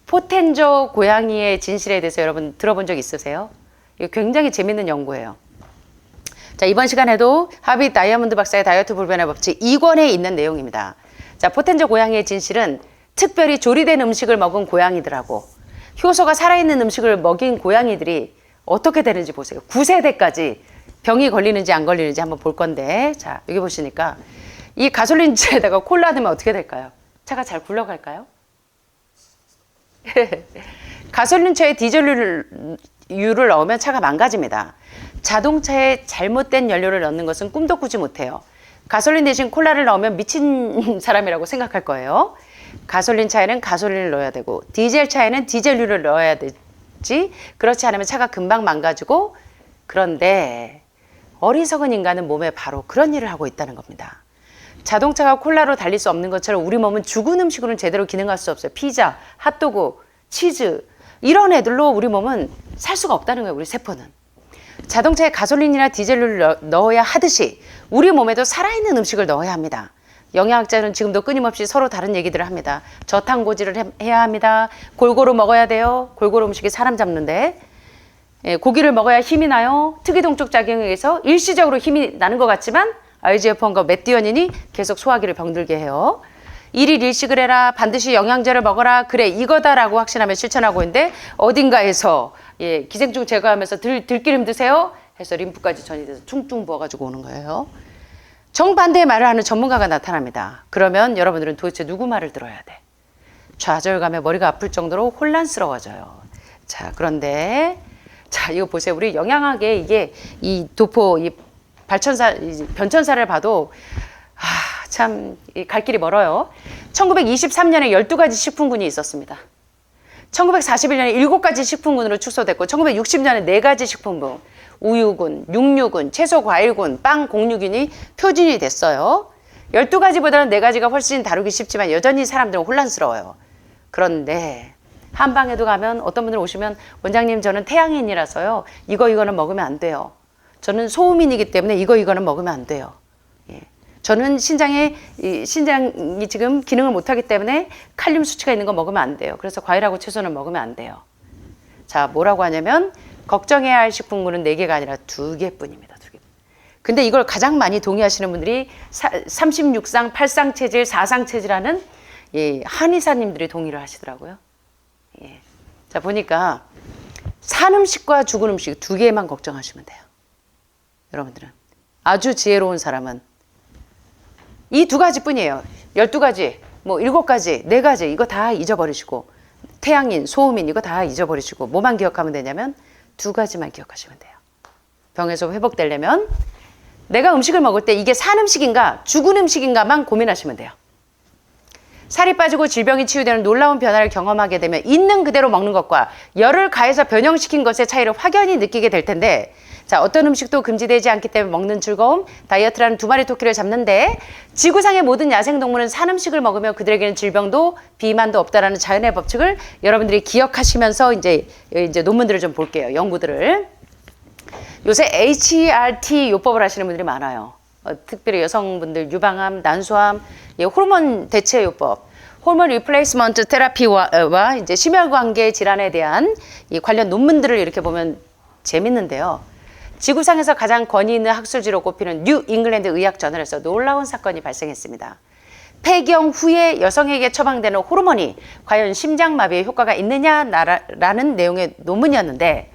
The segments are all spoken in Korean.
포텐조 고양이의 진실에 대해서 여러분 들어본 적 있으세요? 이거 굉장히 재밌는 연구예요. 자, 이번 시간에도 하비 다이아몬드 박사의 다이어트 불변의 법칙 2권에 있는 내용입니다. 자, 포텐조 고양이의 진실은 특별히 조리된 음식을 먹은 고양이들하고 효소가 살아있는 음식을 먹인 고양이들이 어떻게 되는지 보세요. 9세대까지 병이 걸리는지 안 걸리는지 한번 볼 건데, 자, 여기 보시니까 이 가솔린차에다가 콜라 넣으면 어떻게 될까요? 차가 잘 굴러갈까요? 가솔린차에 디젤유를 넣으면 차가 망가집니다. 자동차에 잘못된 연료를 넣는 것은 꿈도 꾸지 못해요. 가솔린 대신 콜라를 넣으면 미친 사람이라고 생각할 거예요. 가솔린 차에는 가솔린을 넣어야 되고 디젤 차에는 디젤유를 넣어야 되지, 그렇지 않으면 차가 금방 망가지고. 그런데 어리석은 인간은 몸에 바로 그런 일을 하고 있다는 겁니다. 자동차가 콜라로 달릴 수 없는 것처럼 우리 몸은 죽은 음식으로는 제대로 기능할 수 없어요. 피자, 핫도그, 치즈, 이런 애들로 우리 몸은 살 수가 없다는 거예요. 우리 세포는. 자동차에 가솔린이나 디젤을 넣어야 하듯이 우리 몸에도 살아있는 음식을 넣어야 합니다. 영양학자는 지금도 끊임없이 서로 다른 얘기들을 합니다. 저탄고지를 해야 합니다. 골고루 먹어야 돼요. 골고루 음식이 사람 잡는데, 고기를 먹어야 힘이 나요. 특이동적 작용에 의해서 일시적으로 힘이 나는 것 같지만 IGF-1과 메티오닌이 계속 소화기를 병들게 해요. 일일 일식을 해라, 반드시 영양제를 먹어라, 그래 이거다라고 확신하며 실천하고 있는데 어딘가에서 기생충 제거하면서 들기름 드세요 해서 림프까지 전이돼서 퉁퉁 부어가지고 오는 거예요. 정반대의 말을 하는 전문가가 나타납니다. 그러면 여러분들은 도대체 누구 말을 들어야 돼? 좌절감에 머리가 아플 정도로 혼란스러워져요. 자, 그런데 자, 이거 보세요. 우리 영양학에 이게 이 도포, 이 변천사를 봐도 참 갈 길이 멀어요. 1923년에 12가지 식품군이 있었습니다. 1941년에 7가지 식품군으로 축소됐고 1960년에 4가지 식품군, 우유군, 육류군, 채소 과일군, 빵 공유군이 표준이 됐어요. 12가지보다는 4가지가 훨씬 다루기 쉽지만 여전히 사람들은 혼란스러워요. 그런데 한방에도 가면 어떤 분들 오시면 원장님 저는 태양인이라서요. 이거는 먹으면 안 돼요. 저는 소음인이기 때문에 이거는 먹으면 안 돼요. 저는 신장이 지금 기능을 못하기 때문에 칼륨 수치가 있는 거 먹으면 안 돼요. 그래서 과일하고 채소는 먹으면 안 돼요. 자, 뭐라고 하냐면 걱정해야 할 식품군은 4개가 아니라 2개뿐입니다. 2개. 근데 이걸 가장 많이 동의하시는 분들이 36상, 8상 체질, 4상 체질하는 한의사님들이 동의를 하시더라고요. 자, 보니까 산 음식과 죽은 음식 2개만 걱정하시면 돼요. 여러분들은 아주 지혜로운 사람은 이 2가지 뿐이에요. 12가지, 뭐 7가지, 4가지 이거 다 잊어버리시고 태양인, 소음인 이거 다 잊어버리시고 뭐만 기억하면 되냐면 2가지만 기억하시면 돼요. 병에서 회복되려면 내가 음식을 먹을 때 이게 산 음식인가 죽은 음식인가만 고민하시면 돼요. 살이 빠지고 질병이 치유되는 놀라운 변화를 경험하게 되면 있는 그대로 먹는 것과 열을 가해서 변형시킨 것의 차이를 확연히 느끼게 될 텐데, 자, 어떤 음식도 금지되지 않기 때문에 먹는 즐거움, 다이어트라는 2마리 토끼를 잡는데 지구상의 모든 야생동물은 산 음식을 먹으며 그들에게는 질병도 비만도 없다라는 자연의 법칙을 여러분들이 기억하시면서 이제 논문들을 좀 볼게요. 연구들을. 요새 HRT 요법을 하시는 분들이 많아요. 특별히 여성분들 유방암, 난소암, 호르몬 대체 요법, 호르몬 리플레이스먼트 테라피와 이제 심혈관계 질환에 대한 이 관련 논문들을 이렇게 보면 재밌는데요. 지구상에서 가장 권위 있는 학술지로 꼽히는 뉴 잉글랜드 의학 저널에서 놀라운 사건이 발생했습니다. 폐경 후에 여성에게 처방되는 호르몬이 과연 심장마비에 효과가 있느냐라는 내용의 논문이었는데,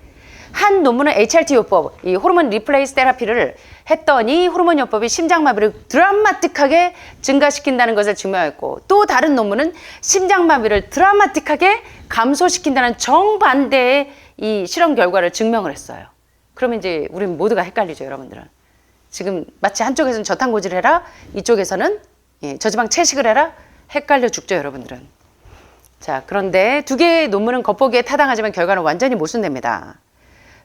한 논문은 HRT 요법, 이 호르몬 리플레이스 테라피를 했더니 호르몬 요법이 심장마비를 드라마틱하게 증가시킨다는 것을 증명했고, 또 다른 논문은 심장마비를 드라마틱하게 감소시킨다는 정반대의 이 실험 결과를 증명을 했어요. 그러면 이제 우리는 모두가 헷갈리죠, 여러분들은. 지금 마치 한쪽에서는 저탄고지를 해라, 이쪽에서는 저지방 채식을 해라, 헷갈려 죽죠, 여러분들은. 자, 그런데 2개의 논문은 겉보기에 타당하지만 결과는 완전히 모순됩니다.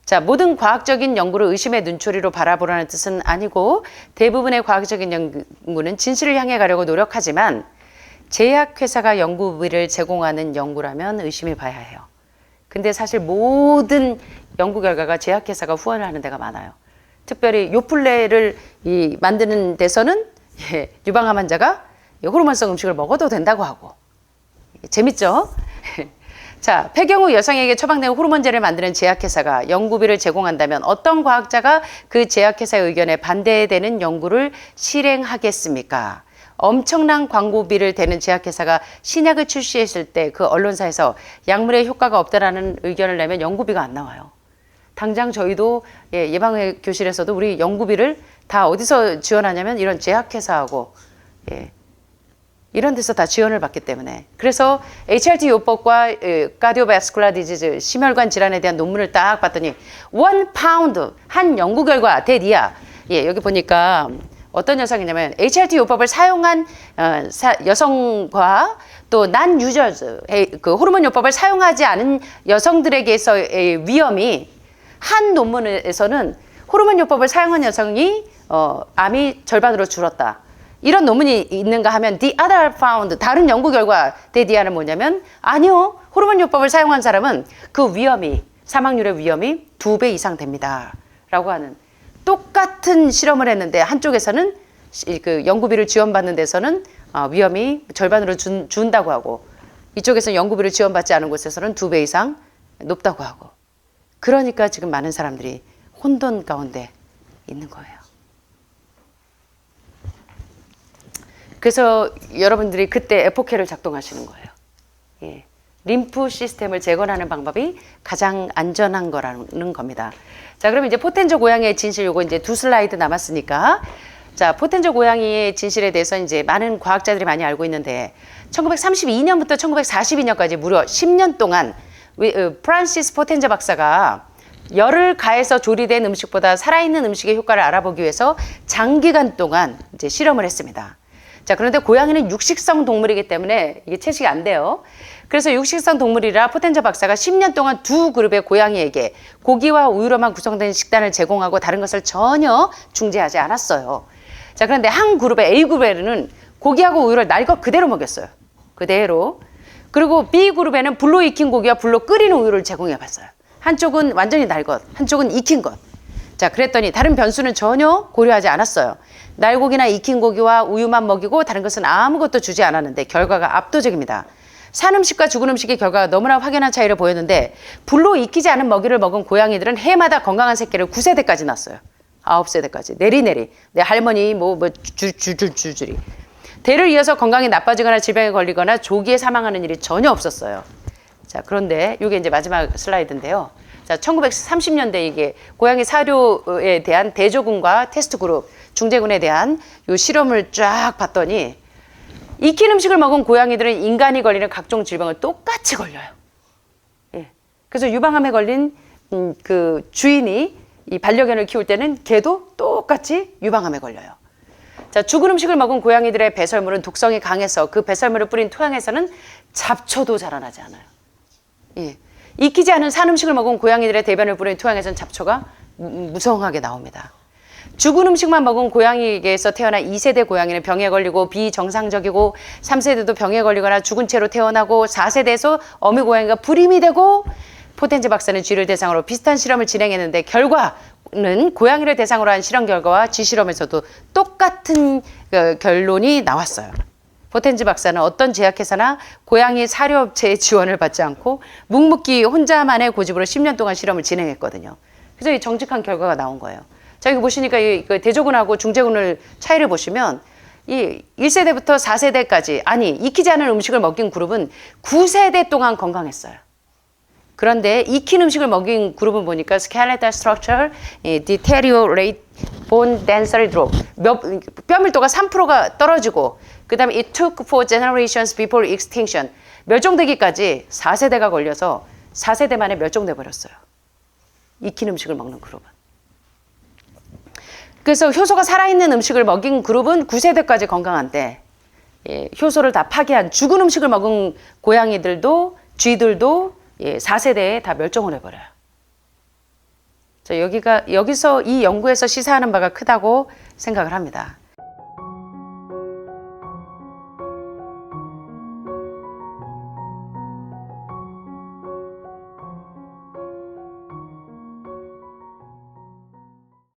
자, 모든 과학적인 연구를 의심의 눈초리로 바라보라는 뜻은 아니고, 대부분의 과학적인 연구는 진실을 향해 가려고 노력하지만 제약회사가 연구비를 제공하는 연구라면 의심해 봐야 해요. 근데 사실 모든 연구 결과가 제약회사가 후원을 하는 데가 많아요. 특별히 요플레를 만드는 데서는 유방암 환자가 호르몬성 음식을 먹어도 된다고 하고. 재밌죠? 자, 폐경 후 여성에게 처방된 호르몬제를 만드는 제약회사가 연구비를 제공한다면 어떤 과학자가 그 제약회사의 의견에 반대되는 연구를 실행하겠습니까? 엄청난 광고비를 대는 제약회사가 신약을 출시했을 때 그 언론사에서 약물에 효과가 없다라는 의견을 내면 연구비가 안 나와요. 당장 저희도 예방의 교실에서도 우리 연구비를 다 어디서 지원하냐면 이런 제약회사하고 이런 데서 다 지원을 받기 때문에. 그래서 HRT 요법과 카디오바스쿨라 디지즈 심혈관 질환에 대한 논문을 딱 봤더니 1파운드 한 연구 결과 대니아 여기 보니까 어떤 여성이냐면 HRT 요법을 사용한 여성과 또 난 유저즈 그 호르몬 요법을 사용하지 않은 여성들에게서의 위험이 한 논문에서는 호르몬 요법을 사용한 여성이 암이 절반으로 줄었다. 이런 논문이 있는가 하면 the other found 다른 연구 결과 대디아는 뭐냐면 아니요. 호르몬 요법을 사용한 사람은 그 위험이 사망률의 위험이 2배 이상 됩니다. 라고 하는 똑같은 실험을 했는데 한쪽에서는 그 연구비를 지원받는 데서는 위험이 절반으로 준다고 하고 이쪽에서는 연구비를 지원받지 않은 곳에서는 2배 이상 높다고 하고 그러니까 지금 많은 사람들이 혼돈 가운데 있는 거예요. 그래서 여러분들이 그때 에포케를 작동하시는 거예요. 림프 시스템을 재건하는 방법이 가장 안전한 거라는 겁니다. 자, 그럼 이제 포텐저 고양이의 진실 요거 이제 2 슬라이드 남았으니까 자, 포텐저 고양이의 진실에 대해서 이제 많은 과학자들이 많이 알고 있는데 1932년부터 1942년까지 무려 10년 동안 프란시스 포텐저 박사가 열을 가해서 조리된 음식보다 살아있는 음식의 효과를 알아보기 위해서 장기간 동안 이제 실험을 했습니다. 자, 그런데 고양이는 육식성 동물이기 때문에 이게 채식이 안 돼요. 그래서 육식성 동물이라 포텐저 박사가 10년 동안 2 그룹의 고양이에게 고기와 우유로만 구성된 식단을 제공하고 다른 것을 전혀 중재하지 않았어요. 자, 그런데 한 그룹의 A그룹에는 고기하고 우유를 날 것 그대로 먹였어요. 그대로. 그리고 B그룹에는 불로 익힌 고기와 불로 끓인 우유를 제공해 봤어요. 한쪽은 완전히 날 것, 한쪽은 익힌 것. 자, 그랬더니 다른 변수는 전혀 고려하지 않았어요. 날고기나 익힌 고기와 우유만 먹이고 다른 것은 아무것도 주지 않았는데 결과가 압도적입니다. 산 음식과 죽은 음식의 결과가 너무나 확연한 차이를 보였는데 불로 익히지 않은 먹이를 먹은 고양이들은 해마다 건강한 새끼를 9세대까지 낳았어요. 9세대까지. 내리내리. 내 할머니 줄줄이. 대를 이어서 건강이 나빠지거나 질병에 걸리거나 조기에 사망하는 일이 전혀 없었어요. 자, 그런데 이게 이제 마지막 슬라이드인데요. 자, 1930년대 이게 고양이 사료에 대한 대조군과 테스트 그룹, 중재군에 대한 요 실험을 쫙 봤더니 익힌 음식을 먹은 고양이들은 인간이 걸리는 각종 질병을 똑같이 걸려요. 그래서 유방암에 걸린 그 주인이 이 반려견을 키울 때는 개도 똑같이 유방암에 걸려요. 자, 죽은 음식을 먹은 고양이들의 배설물은 독성이 강해서 그 배설물을 뿌린 토양에서는 잡초도 자라나지 않아요. 익히지 않은 산 음식을 먹은 고양이들의 대변을 뿌린 토양에서는 잡초가 무성하게 나옵니다. 죽은 음식만 먹은 고양이에게서 태어난 2세대 고양이는 병에 걸리고 비정상적이고 3세대도 병에 걸리거나 죽은 채로 태어나고 4세대에서 어미 고양이가 불임이 되고 포텐저 박사는 쥐를 대상으로 비슷한 실험을 진행했는데 결과는 고양이를 대상으로 한 실험 결과와 쥐 실험에서도 똑같은 결론이 나왔어요. 포텐저 박사는 어떤 제약회사나 고양이 사료업체의 지원을 받지 않고 묵묵히 혼자만의 고집으로 10년 동안 실험을 진행했거든요. 그래서 이 정직한 결과가 나온 거예요. 자, 여기 보시니까 이 대조군하고 중재군을 차이를 보시면 이 1세대부터 4세대까지 아니 익히지 않은 음식을 먹인 그룹은 9세대 동안 건강했어요. 그런데 익힌 음식을 먹인 그룹은 보니까 skeletal structure deteriorate, bone density drop, 뼈 밀도가 3%가 떨어지고 그 다음에 it took 4 generations before extinction, 멸종되기까지 4세대가 걸려서 4세대 만에 멸종돼 버렸어요. 익힌 음식을 먹는 그룹은. 그래서 효소가 살아있는 음식을 먹인 그룹은 9세대까지 건강한데 효소를 다 파괴한 죽은 음식을 먹은 고양이들도 쥐들도 4세대에 다 멸종을 해버려요. 자, 여기서 이 연구에서 시사하는 바가 크다고 생각을 합니다.